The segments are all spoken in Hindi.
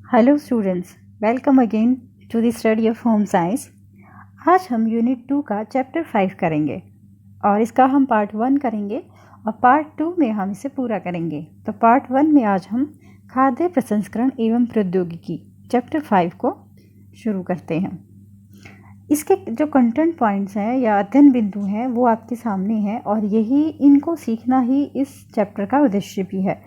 Hello students, welcome again to the study of home science. आज हम यूनिट 2 का चैप्टर 5 करेंगे और इसका हम पार्ट 1 करेंगे और पार्ट 2 में हम इसे पूरा करेंगे। तो पार्ट 1 में आज हम खाद्य प्रसंस्करण एवं प्रौद्योगिकी चैप्टर 5 को शुरू करते हैं। इसके जो कंटेंट पॉइंट्स हैं या अध्ययन बिंदु हैं वो आपके सामने हैं और यही इनको सीखना ही इस चैप्टर का उद्देश्य भी है।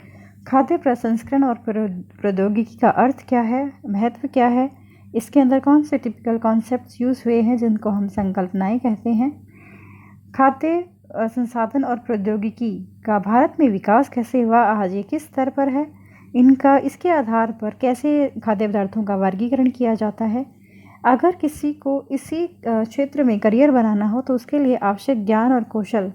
खाद्य प्रसंस्करण और प्रौद्योगिकी का अर्थ क्या है, महत्व क्या है, इसके अंदर कौन से टिपिकल कॉन्सेप्ट्स यूज़ हुए हैं जिनको हम संकल्पनाएं कहते हैं, खाद्य संसाधन और प्रौद्योगिकी का भारत में विकास कैसे हुआ, आज ये किस स्तर पर है, इसके आधार पर कैसे खाद्य पदार्थों का वर्गीकरण किया जाता है। अगर किसी को इसी क्षेत्र में करियर बनाना हो तो उसके लिए आवश्यक ज्ञान और कौशल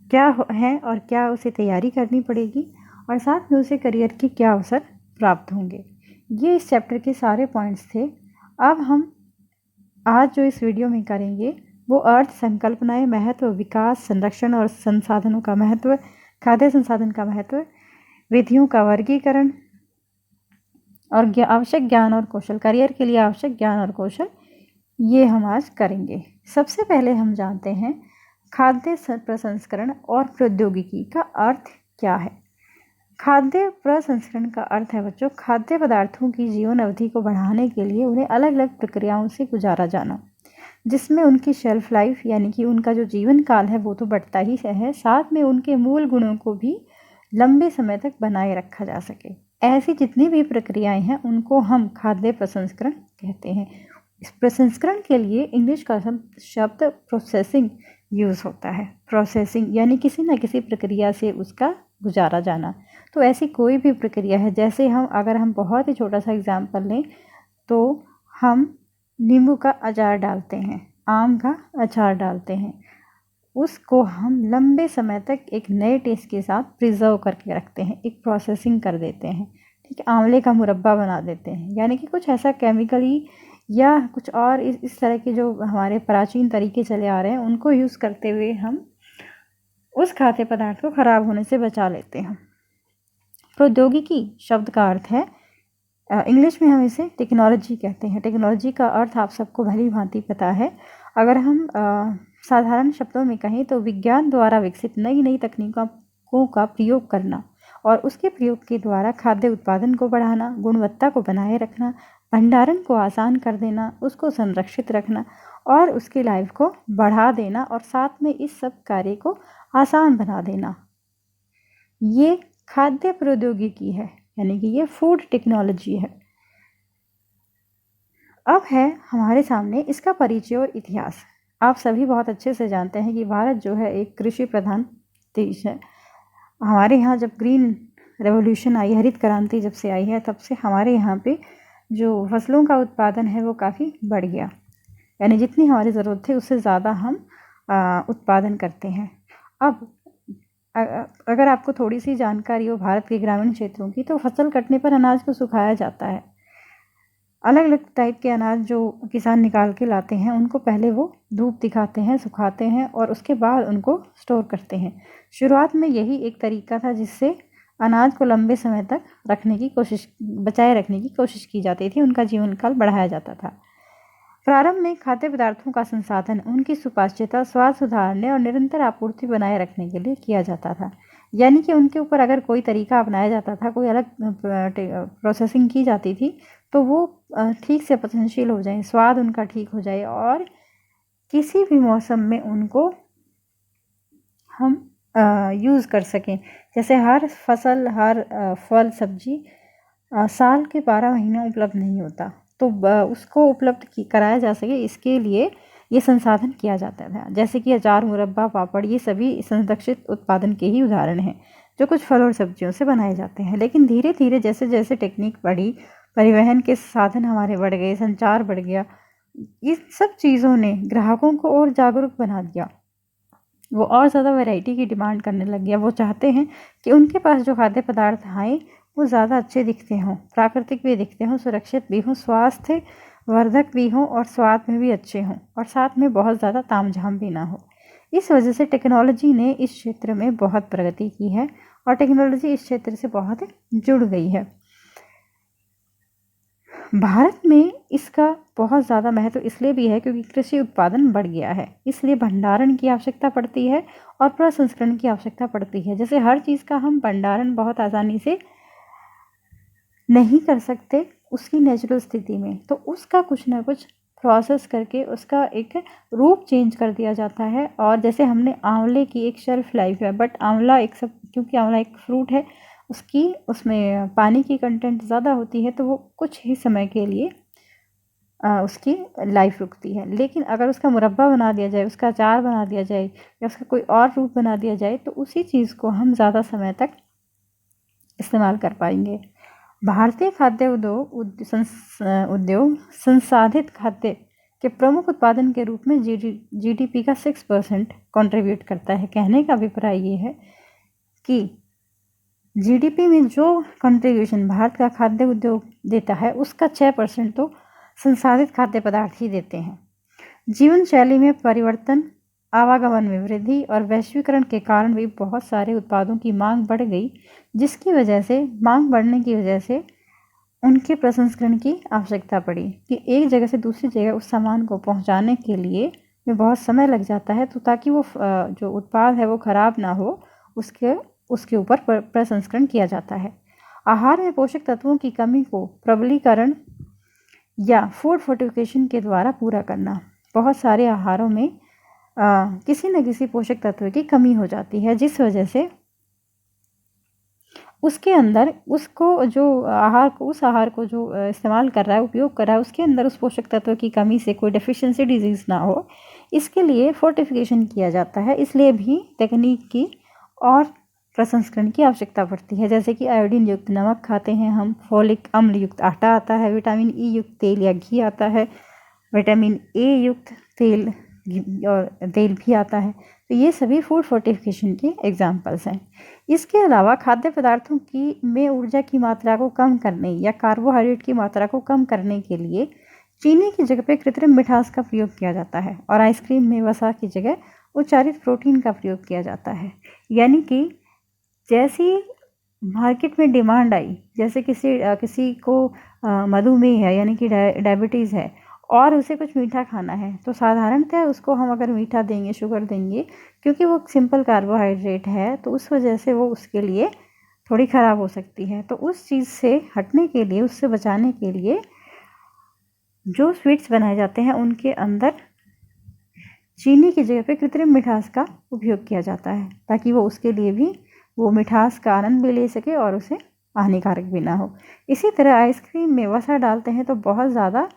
क्या है और क्या उसे तैयारी करनी पड़ेगी और साथ में उसे करियर के क्या अवसर प्राप्त होंगे। ये इस चैप्टर के सारे पॉइंट्स थे। अब हम आज जो इस वीडियो में करेंगे वो अर्थ, संकल्पनाएं, महत्व, विकास, संरक्षण और संसाधनों का महत्व, खाद्य संसाधन का महत्व, विधियों का वर्गीकरण और आवश्यक ज्ञान और कौशल, करियर के लिए आवश्यक ज्ञान और कौशल, ये हम आज करेंगे। सबसे पहले हम जानते हैं खाद्य प्रसंस्करण और प्रौद्योगिकी का अर्थ क्या है। खाद्य प्रसंस्करण का अर्थ है बच्चों, खाद्य पदार्थों की जीवन अवधि को बढ़ाने के लिए उन्हें अलग अलग प्रक्रियाओं से गुजारा जाना, जिसमें उनकी शेल्फ लाइफ यानी कि उनका जो जीवन काल है वो तो बढ़ता ही है, साथ में उनके मूल गुणों को भी लंबे समय तक बनाए रखा जा सके। ऐसी जितनी भी प्रक्रियाएं हैं उनको हम खाद्य प्रसंस्करण कहते हैं। इस प्रसंस्करण के लिए इंग्लिश का शब्द प्रोसेसिंग यूज़ होता है। प्रोसेसिंग यानी किसी न किसी प्रक्रिया से उसका गुजारा जाना। तो ऐसी कोई भी प्रक्रिया है, जैसे अगर हम बहुत ही छोटा सा एग्जाम्पल लें तो हम नींबू का अचार डालते हैं, आम का अचार डालते हैं, उसको हम लंबे समय तक एक नए टेस्ट के साथ प्रिजर्व करके रखते हैं, एक प्रोसेसिंग कर देते हैं। ठीक है, आंवले का मुरब्बा बना देते हैं, यानी कि कुछ ऐसा केमिकली या कुछ और इस तरह के जो हमारे प्राचीन तरीके चले आ रहे हैं उनको यूज़ करते हुए हम उस खाद्य पदार्थ को ख़राब होने से बचा लेते हैं। प्रौद्योगिकी शब्द का अर्थ है, इंग्लिश में हम इसे टेक्नोलॉजी कहते हैं। टेक्नोलॉजी का अर्थ आप सबको भली भांति पता है। अगर हम साधारण शब्दों में कहें तो विज्ञान द्वारा विकसित नई नई तकनीकों का प्रयोग करना और उसके प्रयोग के द्वारा खाद्य उत्पादन को बढ़ाना, गुणवत्ता को बनाए रखना, भंडारण को आसान कर देना, उसको संरक्षित रखना और उसके लाइफ को बढ़ा देना और साथ में इस सब कार्य को आसान बना देना, ये खाद्य प्रौद्योगिकी है, यानी कि ये फूड टेक्नोलॉजी है। अब है हमारे सामने इसका परिचय और इतिहास। आप सभी बहुत अच्छे से जानते हैं कि भारत जो है एक कृषि प्रधान देश है। हमारे यहाँ जब ग्रीन रेवोल्यूशन आई, हरित क्रांति जब से आई है, तब से हमारे यहाँ पे जो फसलों का उत्पादन है वो काफ़ी बढ़ गया, यानी जितनी हमारी ज़रूरत थी उससे ज़्यादा हम उत्पादन करते हैं। अब अगर आपको थोड़ी सी जानकारी हो भारत के ग्रामीण क्षेत्रों की, तो फसल कटने पर अनाज को सुखाया जाता है। अलग अलग टाइप के अनाज जो किसान निकाल के लाते हैं उनको पहले वो धूप दिखाते हैं, सुखाते हैं और उसके बाद उनको स्टोर करते हैं। शुरुआत में यही एक तरीका था जिससे अनाज को लंबे समय तक बचाए रखने की कोशिश की जाती थी, उनका जीवन काल बढ़ाया जाता था। प्रारंभ में खाद्य पदार्थों का संसाधन उनकी सुपाच्यता, स्वाद सुधारने और निरंतर आपूर्ति बनाए रखने के लिए किया जाता था, यानी कि उनके ऊपर अगर कोई तरीका अपनाया जाता था, कोई अलग प्रोसेसिंग की जाती थी तो वो ठीक से पचनशील हो जाए, स्वाद उनका ठीक हो जाए और किसी भी मौसम में उनको हम यूज़ कर सकें। जैसे हर फसल, हर फल, सब्जी साल के 12 महीने उपलब्ध नहीं होता, तो उसको उपलब्ध कराया जा सके, इसके लिए ये संसाधन किया जाता था। जैसे कि अचार, मुरब्बा, पापड़, ये सभी संरक्षित उत्पादन के ही उदाहरण हैं जो कुछ फल और सब्जियों से बनाए जाते हैं। लेकिन धीरे धीरे जैसे जैसे टेक्निक बढ़ी, परिवहन के साधन हमारे बढ़ गए, संचार बढ़ गया, इस सब चीज़ों ने ग्राहकों को और जागरूक बना दिया। वो और ज़्यादा वैरायटी की डिमांड करने लग गया। वो चाहते हैं कि उनके पास जो खाद्य पदार्थ आए वो ज़्यादा अच्छे दिखते हों, प्राकृतिक भी दिखते हों, सुरक्षित भी हों, स्वास्थ्य वर्धक भी हों और स्वाद में भी अच्छे हों और साथ में बहुत ज़्यादा तामझाम भी ना हो। इस वजह से टेक्नोलॉजी ने इस क्षेत्र में बहुत प्रगति की है और टेक्नोलॉजी इस क्षेत्र से बहुत जुड़ गई है। भारत में इसका बहुत ज़्यादा महत्व इसलिए भी है क्योंकि कृषि उत्पादन बढ़ गया है, इसलिए भंडारण की आवश्यकता पड़ती है और प्रसंस्करण की आवश्यकता पड़ती है। जैसे हर चीज़ का हम भंडारण बहुत आसानी से नहीं कर सकते उसकी नेचुरल स्थिति में, तो उसका कुछ ना कुछ प्रोसेस करके उसका एक रूप चेंज कर दिया जाता है। और जैसे हमने आंवले की एक शेल्फ लाइफ है, बट आंवला एक सब क्योंकि आंवला एक फ्रूट है, उसमें पानी की कंटेंट ज़्यादा होती है, तो वो कुछ ही समय के लिए उसकी लाइफ रुकती है। लेकिन अगर उसका मुरब्बा बना दिया जाए, उसका अचार बना दिया जाए या उसका कोई और रूप बना दिया जाए, तो उसी चीज़ को हम ज़्यादा समय तक इस्तेमाल कर पाएंगे। भारतीय खाद्य उद्योग संसाधित खाद्य के प्रमुख उत्पादन के रूप में जीडीपी का 6% कंट्रीब्यूट करता है। कहने का अभिप्राय ये है कि जीडीपी में जो कंट्रीब्यूशन भारत का खाद्य उद्योग देता है, उसका 6% तो संसाधित खाद्य पदार्थ ही देते हैं। जीवन शैली में परिवर्तन, आवागमन में वृद्धि और वैश्वीकरण के कारण भी बहुत सारे उत्पादों की मांग बढ़ गई, जिसकी वजह से मांग बढ़ने की वजह से उनके प्रसंस्करण की आवश्यकता पड़ी कि एक जगह से दूसरी जगह उस सामान को पहुंचाने के लिए में बहुत समय लग जाता है, तो ताकि वो जो उत्पाद है वो खराब ना हो, उसके ऊपर प्रसंस्करण किया जाता है। आहार में पोषक तत्वों की कमी को प्रबलीकरण या फूड फोर्टिफिकेशन के द्वारा पूरा करना। बहुत सारे आहारों में किसी न किसी पोषक तत्व की कमी हो जाती है, जिस वजह से उसके अंदर उस आहार को जो इस्तेमाल कर रहा है, उपयोग कर रहा है, उसके अंदर उस पोषक तत्व की कमी से कोई डेफिशिएंसी डिजीज़ ना हो, इसके लिए फोर्टिफिकेशन किया जाता है। इसलिए भी तकनीक की और प्रसंस्करण की आवश्यकता पड़ती है। जैसे कि आयोडीन युक्त नमक खाते हैं हम, फोलिक अम्ल युक्त आटा आता है, विटामिन ई युक्त तेल या घी आता है, विटामिन ए युक्त तेल भी आता है। तो ये सभी फूड फोर्टिफिकेशन के एग्जाम्पल्स हैं। इसके अलावा खाद्य पदार्थों में ऊर्जा की मात्रा को कम करने या कार्बोहाइड्रेट की मात्रा को कम करने के लिए चीनी की जगह पे कृत्रिम मिठास का प्रयोग किया जाता है और आइसक्रीम में वसा की जगह उच्चारित प्रोटीन का प्रयोग किया जाता है। यानी कि जैसी मार्केट में डिमांड आई, जैसे किसी को मधुमेह है यानी कि डायबिटीज़ है और उसे कुछ मीठा खाना है, तो साधारणतः उसको हम अगर मीठा देंगे, शुगर देंगे, क्योंकि वो सिंपल कार्बोहाइड्रेट है, तो उस वजह से वो उसके लिए थोड़ी ख़राब हो सकती है। तो उस चीज़ से हटने के लिए, उससे बचाने के लिए जो स्वीट्स बनाए जाते हैं उनके अंदर चीनी की जगह पे कृत्रिम मिठास का उपयोग किया जाता है, ताकि वो उसके लिए भी वो मिठास का आनंद भी ले सके और उसे हानिकारक भी ना हो। इसी तरह आइसक्रीम में वसा डालते हैं तो बहुत ज़्यादा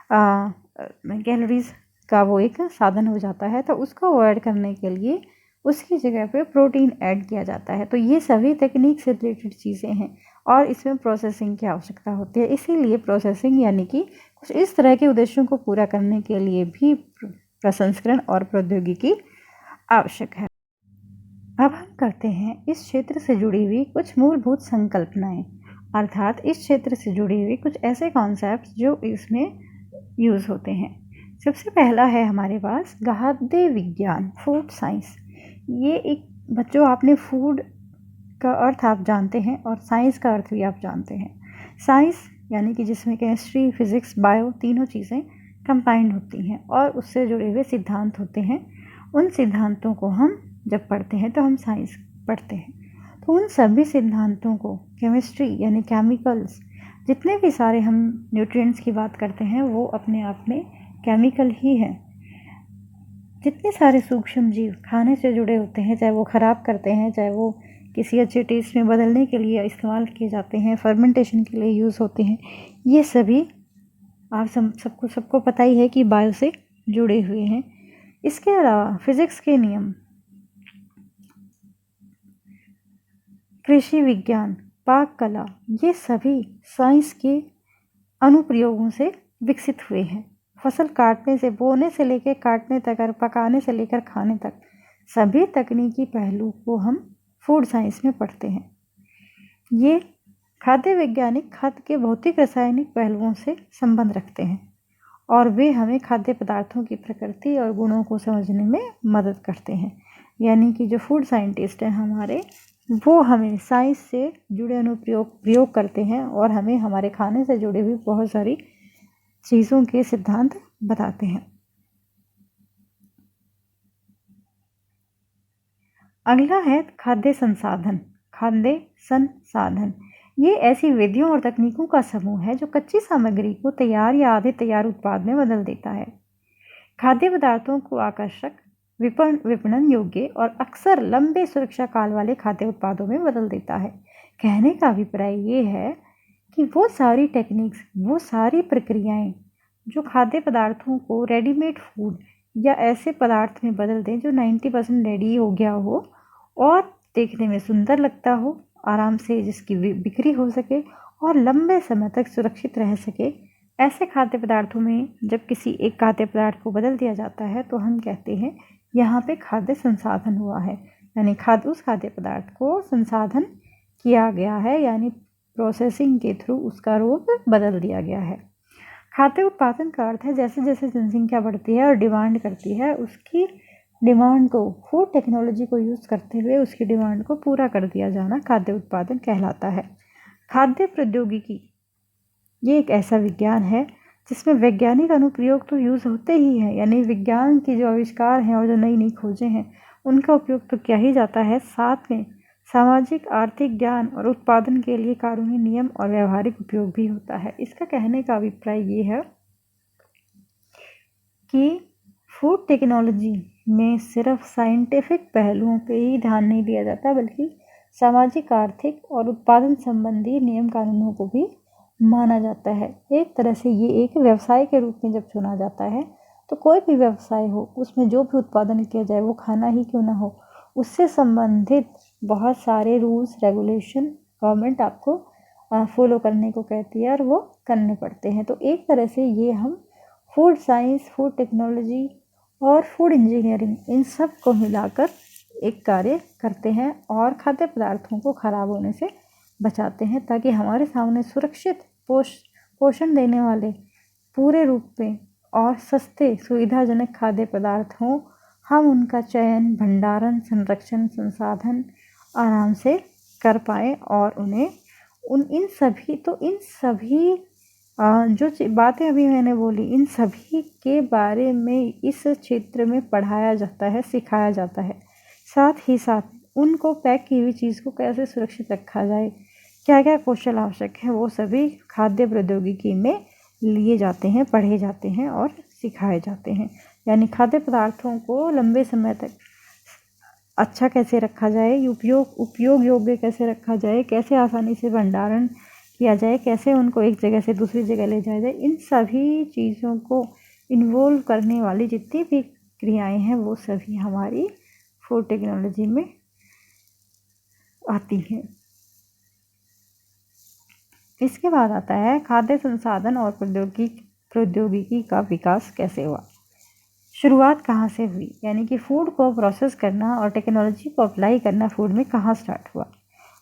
कैलोरीज़ का वो एक साधन हो जाता है, तो उसको अवॉइड करने के लिए उसकी जगह पे प्रोटीन ऐड किया जाता है। तो ये सभी तकनीक से रिलेटेड चीज़ें हैं और इसमें प्रोसेसिंग की आवश्यकता होती है। इसीलिए प्रोसेसिंग यानी कि कुछ इस तरह के उद्देश्यों को पूरा करने के लिए भी प्रसंस्करण और प्रौद्योगिकी आवश्यक है। अब हम करते हैं इस क्षेत्र से जुड़ी हुई कुछ मूलभूत संकल्पनाएं, अर्थात इस क्षेत्र से जुड़ी हुई कुछ ऐसे कॉन्सेप्ट जो इसमें यूज़ होते हैं। सबसे पहला है हमारे पास खाद्य विज्ञान, फूड साइंस। ये एक बच्चों, आपने फूड का अर्थ आप जानते हैं और साइंस का अर्थ भी आप जानते हैं। साइंस यानी कि जिसमें केमिस्ट्री, फिज़िक्स, बायो तीनों चीज़ें कंबाइंड होती हैं और उससे जुड़े हुए सिद्धांत होते हैं। उन सिद्धांतों को हम जब पढ़ते हैं तो हम साइंस पढ़ते हैं। तो उन सभी सिद्धांतों को केमिस्ट्री यानी केमिकल्स, जितने भी सारे हम न्यूट्रिएंट्स की बात करते हैं वो अपने आप में केमिकल ही हैं। जितने सारे सूक्ष्म जीव खाने से जुड़े होते हैं, चाहे वो ख़राब करते हैं, चाहे वो किसी अच्छे टेस्ट में बदलने के लिए इस्तेमाल किए जाते हैं, फर्मेंटेशन के लिए यूज़ होते हैं, ये सभी आप सबको पता ही है कि बायो से जुड़े हुए हैं। इसके अलावा फिज़िक्स के नियम, कृषि विज्ञान, पाक कला, ये सभी साइंस के अनुप्रयोगों से विकसित हुए हैं। फसल काटने से, बोने से लेकर काटने तक और पकाने से लेकर खाने तक सभी तकनीकी पहलू को हम फूड साइंस में पढ़ते हैं। ये खाद्य वैज्ञानिक खाद्य के भौतिक रासायनिक पहलुओं से संबंध रखते हैं और वे हमें खाद्य पदार्थों की प्रकृति और गुणों को समझने में मदद करते हैं। यानी कि जो फूड साइंटिस्ट हैं हमारे, वो हमें साइंस से जुड़े अनुप्रयोग करते हैं और हमें हमारे खाने से जुड़ी हुई बहुत सारी चीज़ों के सिद्धांत बताते हैं। अगला है खाद्य संसाधन। खाद्य संसाधन ये ऐसी विधियों और तकनीकों का समूह है जो कच्ची सामग्री को तैयार या आधे तैयार उत्पाद में बदल देता है। खाद्य पदार्थों को आकर्षक, विपणन योग्य और अक्सर लंबे सुरक्षा काल वाले खाद्य उत्पादों में बदल देता है। कहने का अभिप्राय ये है कि वो सारी टेक्निक्स, वो सारी प्रक्रियाएं जो खाद्य पदार्थों को रेडीमेड फूड या ऐसे पदार्थ में बदल दें जो 90% रेडी हो गया हो और देखने में सुंदर लगता हो, आराम से जिसकी बिक्री हो सके और लंबे समय तक सुरक्षित रह सके, ऐसे खाद्य पदार्थों में जब किसी एक खाद्य पदार्थ को बदल दिया जाता है तो हम कहते हैं यहाँ पे खाद्य संसाधन हुआ है। यानी उस खाद्य पदार्थ को संसाधन किया गया है, यानी प्रोसेसिंग के थ्रू उसका रूप बदल दिया गया है। खाद्य उत्पादन का अर्थ है जैसे जैसे जनसंख्या बढ़ती है और डिमांड करती है, उसकी डिमांड को, फूड टेक्नोलॉजी को यूज़ करते हुए उसकी डिमांड को पूरा कर दिया जाना खाद्य उत्पादन कहलाता है। खाद्य प्रौद्योगिकी ये एक ऐसा विज्ञान है जिसमें वैज्ञानिक अनुप्रयोग तो यूज़ होते ही हैं, यानी विज्ञान के जो आविष्कार हैं और जो नई नई खोजें हैं उनका उपयोग तो किया ही जाता है, साथ में सामाजिक, आर्थिक ज्ञान और उत्पादन के लिए कानूनी नियम और व्यावहारिक उपयोग भी होता है। इसका कहने का अभिप्राय ये है कि फूड टेक्नोलॉजी में सिर्फ साइंटिफिक पहलुओं पे ही ध्यान नहीं दिया जाता, बल्कि सामाजिक, आर्थिक और उत्पादन संबंधी नियम कानूनों को भी माना जाता है। एक तरह से ये एक व्यवसाय के रूप में जब चुना जाता है तो कोई भी व्यवसाय हो, उसमें जो भी उत्पादन किया जाए वो खाना ही क्यों ना हो, उससे संबंधित बहुत सारे रूल्स रेगुलेशन गवर्नमेंट आपको फॉलो करने को कहती है और वो करने पड़ते हैं। तो एक तरह से ये हम फूड साइंस, फूड टेक्नोलॉजी और फूड इंजीनियरिंग इन सब को मिलाकर एक कार्य करते हैं और खाद्य पदार्थों को खराब होने से बचाते हैं, ताकि हमारे सामने सुरक्षित पोषण देने वाले पूरे रूप में और सस्ते सुविधाजनक खाद्य पदार्थ हों। हम उनका चयन, भंडारण, संरक्षण, संसाधन आराम से कर पाएँ और उन्हें इन सभी जो बातें अभी मैंने बोली, इन सभी के बारे में इस क्षेत्र में पढ़ाया जाता है, सिखाया जाता है। साथ ही साथ उनको पैक की हुई चीज़ को कैसे सुरक्षित रखा जाए, क्या क्या कौशल आवश्यक है, वो सभी खाद्य प्रौद्योगिकी में लिए जाते हैं, पढ़े जाते हैं और सिखाए जाते हैं। यानी खाद्य पदार्थों को लंबे समय तक अच्छा कैसे रखा जाए, उपयोग योग्य कैसे रखा जाए, कैसे आसानी से भंडारण किया जाए, कैसे उनको एक जगह से दूसरी जगह ले जाया जाए, इन सभी चीज़ों को इन्वॉल्व करने वाली जितनी भी क्रियाएं हैं वो सभी हमारी फूड टेक्नोलॉजी में आती हैं। इसके बाद आता है खाद्य संसाधन और प्रौद्योगिकी का विकास कैसे हुआ, शुरुआत कहाँ से हुई, यानी कि फूड को प्रोसेस करना और टेक्नोलॉजी को अप्लाई करना फूड में कहाँ स्टार्ट हुआ।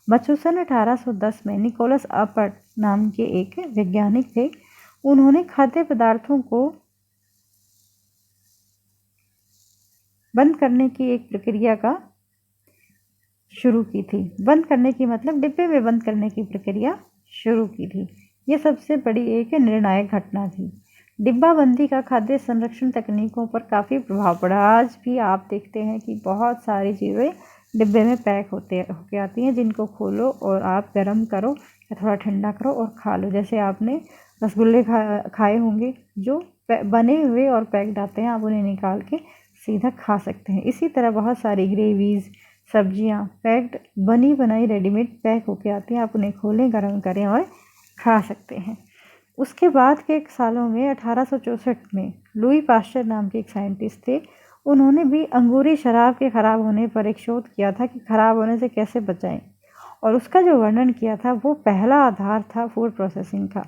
बच्चों सन 1810 में निकोलस अपट नाम के एक वैज्ञानिक थे। उन्होंने खाद्य पदार्थों को बंद करने की एक प्रक्रिया का शुरू की थी। बंद करने की मतलब डिब्बे में बंद करने की प्रक्रिया शुरू की थी। ये सबसे बड़ी एक निर्णायक घटना थी। डिब्बाबंदी का खाद्य संरक्षण तकनीकों पर काफ़ी प्रभाव पड़ा। आज भी आप देखते हैं कि बहुत सारी चीज़ें डिब्बे में पैक होके आती हैं, जिनको खोलो और आप गर्म करो या थोड़ा ठंडा करो और खा लो। जैसे आपने रसगुल्ले खाए होंगे जो बने हुए और पैक्ड आते हैं, आप उन्हें निकाल के सीधा खा सकते हैं। इसी तरह बहुत सारी ग्रेवीज़, सब्जियां पैक्ड, बनी बनाई रेडीमेड पैक होके आती हैं, आप उन्हें खोलें, गर्म करें और खा सकते हैं। उसके बाद के सालों में 1864 में लुई पाश्चर नाम के एक साइंटिस्ट थे। उन्होंने भी अंगूरी शराब के ख़राब होने पर एक शोध किया था कि ख़राब होने से कैसे बचाएं, और उसका जो वर्णन किया था वो पहला आधार था फूड प्रोसेसिंग का।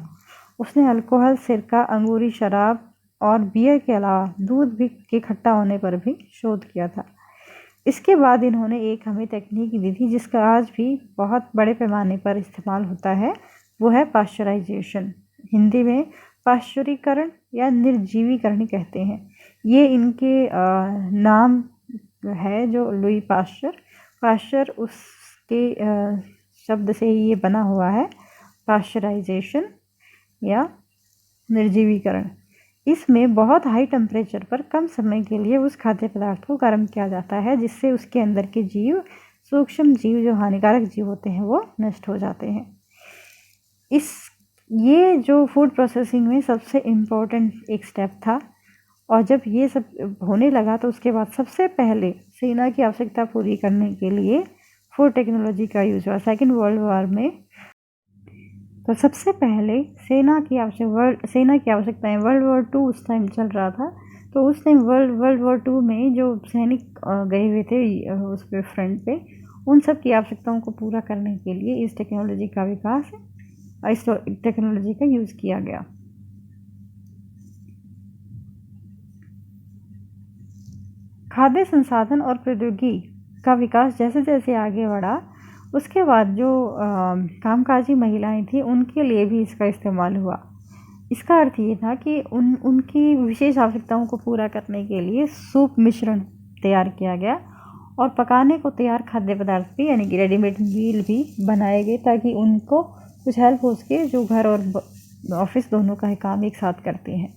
उसने अल्कोहल, सिरका, अंगूरी शराब और बियर के अलावा दूध भी के खट्टा होने पर भी शोध किया था। इसके बाद इन्होंने एक हमें तकनीक दी थी जिसका आज भी बहुत बड़े पैमाने पर इस्तेमाल होता है, वो है पाश्चराइजेशन। हिंदी में पाश्चुरीकरण या निर्जीवीकरण कहते हैं। ये इनके नाम है जो लुई पाश्चर उसके शब्द से ही ये बना हुआ है, पाश्चराइजेशन या निर्जीवीकरण। इसमें बहुत हाई टेम्परेचर पर कम समय के लिए उस खाद्य पदार्थ को गर्म किया जाता है, जिससे उसके अंदर के जीव, सूक्ष्म जीव जो हानिकारक जीव होते हैं, वो नष्ट हो जाते हैं। ये जो फूड प्रोसेसिंग में सबसे इम्पोर्टेंट एक स्टेप था, और जब ये सब होने लगा तो उसके बाद सबसे पहले सेना की आवश्यकता पूरी करने के लिए फूड टेक्नोलॉजी का यूज हुआ सेकेंड वर्ल्ड वॉर में। तो सबसे पहले सेना की आवश्यकताएं, वर्ल्ड वॉर 2 उस टाइम चल रहा था, तो उस टाइम वर्ल्ड वॉर 2 में जो सैनिक गए हुए थे उस पे फ्रंट पे, उन सब की आवश्यकताओं को पूरा करने के लिए इस टेक्नोलॉजी का विकास, इस टेक्नोलॉजी का यूज़ किया गया। खाद्य संसाधन और प्रौद्योगिकी का विकास जैसे जैसे आगे बढ़ा, उसके बाद जो कामकाजी महिलाएं थी उनके लिए भी इसका इस्तेमाल हुआ। इसका अर्थ ये था कि उनकी विशेष आवश्यकताओं को पूरा करने के लिए सूप मिश्रण तैयार किया गया, और पकाने को तैयार खाद्य पदार्थ भी, यानी कि रेडीमेड मील भी बनाए गए, ताकि उनको कुछ हेल्प हो सके, जो घर और ऑफिस दोनों का काम एक साथ करते हैं।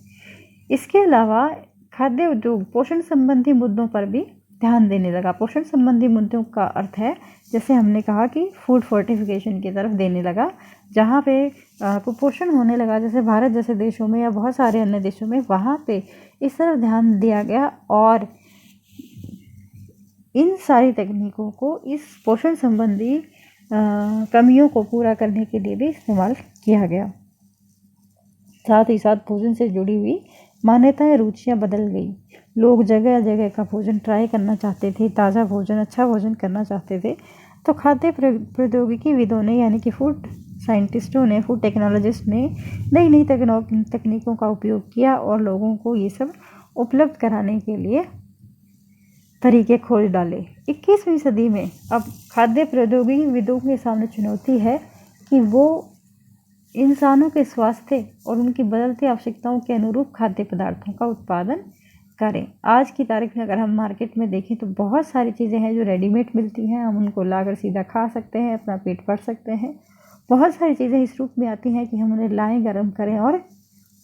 इसके अलावा खाद्य उद्योग पोषण संबंधी मुद्दों पर भी ध्यान देने लगा। पोषण संबंधी मुद्दों का अर्थ है, जैसे हमने कहा कि फूड फोर्टिफिकेशन की तरफ देने लगा, जहाँ पे कुपोषण होने लगा, जैसे भारत जैसे देशों में या बहुत सारे अन्य देशों में, वहाँ पे इस तरफ ध्यान दिया गया, और इन सारी तकनीकों को इस पोषण संबंधी कमियों को पूरा करने के लिए भी इस्तेमाल किया गया। साथ ही साथ भोजन से जुड़ी हुई मान्यताएं, रुचियां बदल गई। लोग जगह जगह का भोजन ट्राई करना चाहते थे, ताज़ा भोजन, अच्छा भोजन करना चाहते थे। तो खाद्य प्रौद्योगिकी विदों ने, यानी कि फूड साइंटिस्टों ने, फूड टेक्नोलॉजिस्ट ने नई नई तकनीकों का उपयोग किया, और लोगों को ये सब उपलब्ध कराने के लिए तरीके खोज डाले। 21वीं सदी में अब खाद्य प्रौद्योगिकी विदों के सामने चुनौती है कि वो इंसानों के स्वास्थ्य और उनकी बदलती आवश्यकताओं के अनुरूप खाद्य पदार्थों का उत्पादन करें। आज की तारीख में अगर हम मार्केट में देखें तो बहुत सारी चीज़ें हैं जो रेडीमेड मिलती हैं, हम उनको लाकर सीधा खा सकते हैं, अपना पेट भर सकते हैं। बहुत सारी चीज़ें इस रूप में आती हैं कि हम उन्हें लाएं, गर्म करें और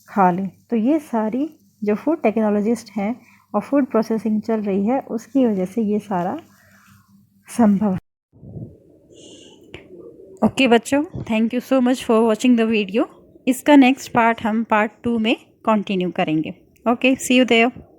खा लें। तो ये सारी जो फूड टेक्नोलॉजिस्ट हैं और फूड प्रोसेसिंग चल रही है, उसकी वजह से ये सारा संभव। ओके बच्चों, thank you so much for watching the video. इसका नेक्स्ट पार्ट हम पार्ट 2 में कंटिन्यू करेंगे। Okay, see you there.